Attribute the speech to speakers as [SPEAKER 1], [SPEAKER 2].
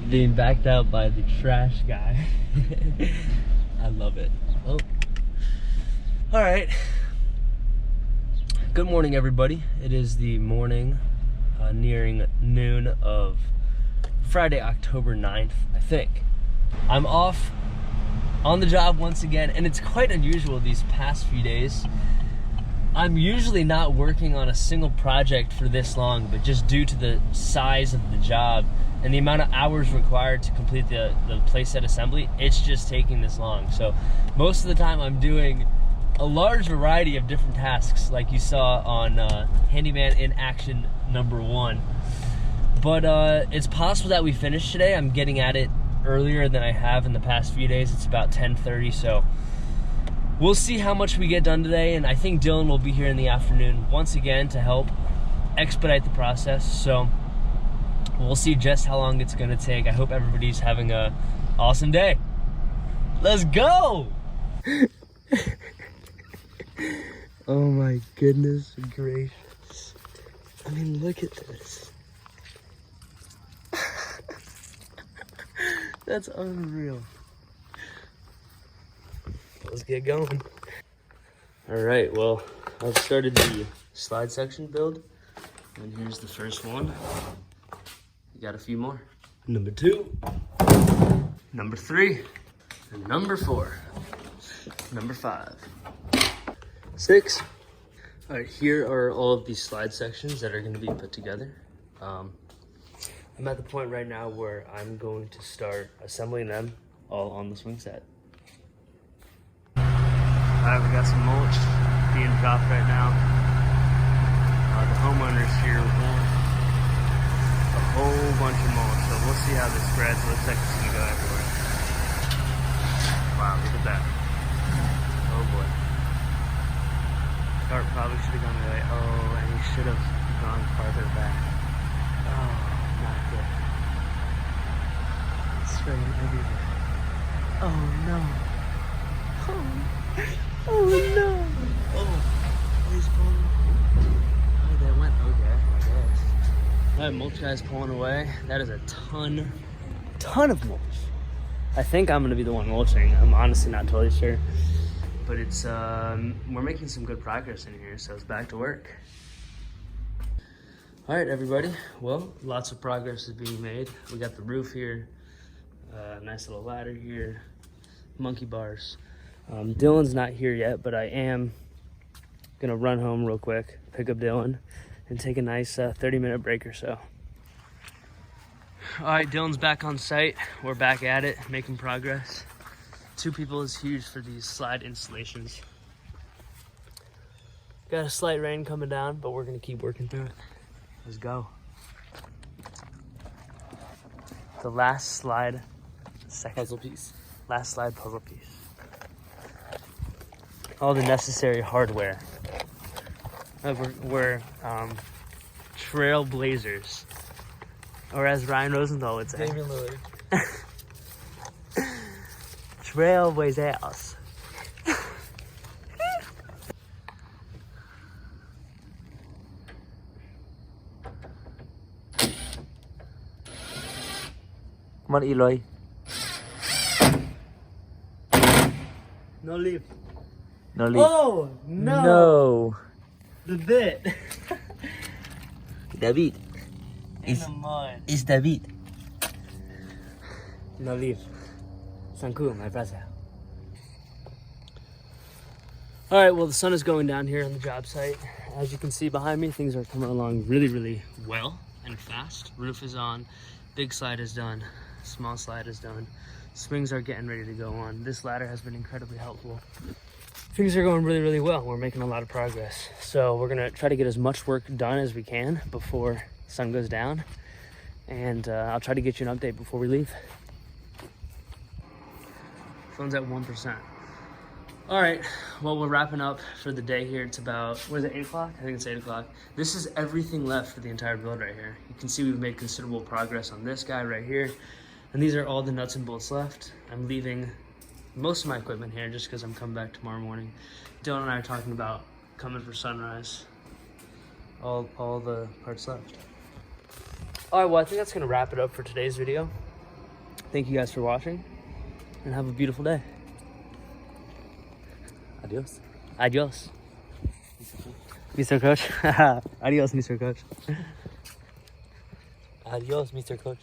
[SPEAKER 1] Being backed out by the trash guy. I love it. Oh. All right. Good morning, everybody. It is the morning, nearing noon of Friday, October 9th, I think. I'm off on the job once again, and it's quite unusual these past few days. I'm usually not working on a single project for this long, but just due to the size of the job and the amount of hours required to complete the playset assembly, it's just taking this long. So most of the time I'm doing a large variety of different tasks, like you saw on Handyman In Action #1. But it's possible that we finish today. I'm getting at it earlier than I have in the past few days. It's about 10:30, so we'll see how much we get done today, and I think Dylan will be here in the afternoon once again to help expedite the process. So we'll see just how long it's gonna take. I hope everybody's having a awesome day. Let's go! Oh my goodness gracious. I mean, look at this. That's unreal. Let's get going. All right, well, I've started the slide section build, and here's the first one. You got a few more. Number 2, number 3, and number 4, number 5, 6. All right, here are all of these slide sections that are gonna be put together. I'm at the point right now where I'm going to start assembling them all on the swing set. Alright, we got some mulch being dropped right now. The homeowners here want a whole bunch of mulch, so we'll see how this spreads. It looks like it's gonna go everywhere. Wow, look at that. Oh boy. Cart probably should have gone away. Oh, and he should have gone farther back. Oh, not good. It's spraying everywhere. Oh no. Oh no! Oh, he's pulling. Oh, they went. Okay, I guess. All right, mulch guy's pulling away. That is a ton of mulch. I think I'm gonna be the one mulching. I'm honestly not totally sure, but it's we're making some good progress in here, so it's back to work. All right, everybody. Well, lots of progress is being made. We got the roof here, nice little ladder here, monkey bars. Dylan's not here yet, but I am gonna run home real quick, pick up Dylan, and take a nice 30-minute break or so. All right, Dylan's back on site. We're back at it, making progress. 2 people is huge for these slide installations. Got a slight rain coming down, but we're gonna keep working through it. Let's go. The last slide puzzle piece. Last slide puzzle piece. All the necessary hardware. We're trailblazers, or as Ryan Rosenthal would say,
[SPEAKER 2] David Lillard.
[SPEAKER 1] trailblazers. Come on, Eloy. No leaf. No leaf.
[SPEAKER 2] Oh no!
[SPEAKER 1] No.
[SPEAKER 2] The bit.
[SPEAKER 1] David.
[SPEAKER 2] In the mud.
[SPEAKER 1] It's David.
[SPEAKER 2] No leaf. Sanku, my brother.
[SPEAKER 1] All right, well, the sun is going down here on the job site. As you can see behind me, things are coming along really, really well and fast. Roof is on, big slide is done, small slide is done. Swings are getting ready to go on. This ladder has been incredibly helpful. Things are going really, really well. We're making a lot of progress. So we're gonna try to get as much work done as we can before sun goes down. And I'll try to get you an update before we leave. Phone's at 1%. All right, well, we're wrapping up for the day here. It's about, what is it, 8 o'clock? I think it's 8 o'clock. This is everything left for the entire build right here. You can see we've made considerable progress on this guy right here. And these are all the nuts and bolts left. I'm leaving most of my equipment here just because I'm coming back tomorrow morning. Dylan and I are talking about coming for sunrise. All the parts left. Alright, well, I think that's going to wrap it up for today's video. Thank you guys for watching, and have a beautiful day.
[SPEAKER 2] Adios.
[SPEAKER 1] Adios. Mr. Coach. Adios, Mr. Coach.
[SPEAKER 2] Adios, Mr. Coach.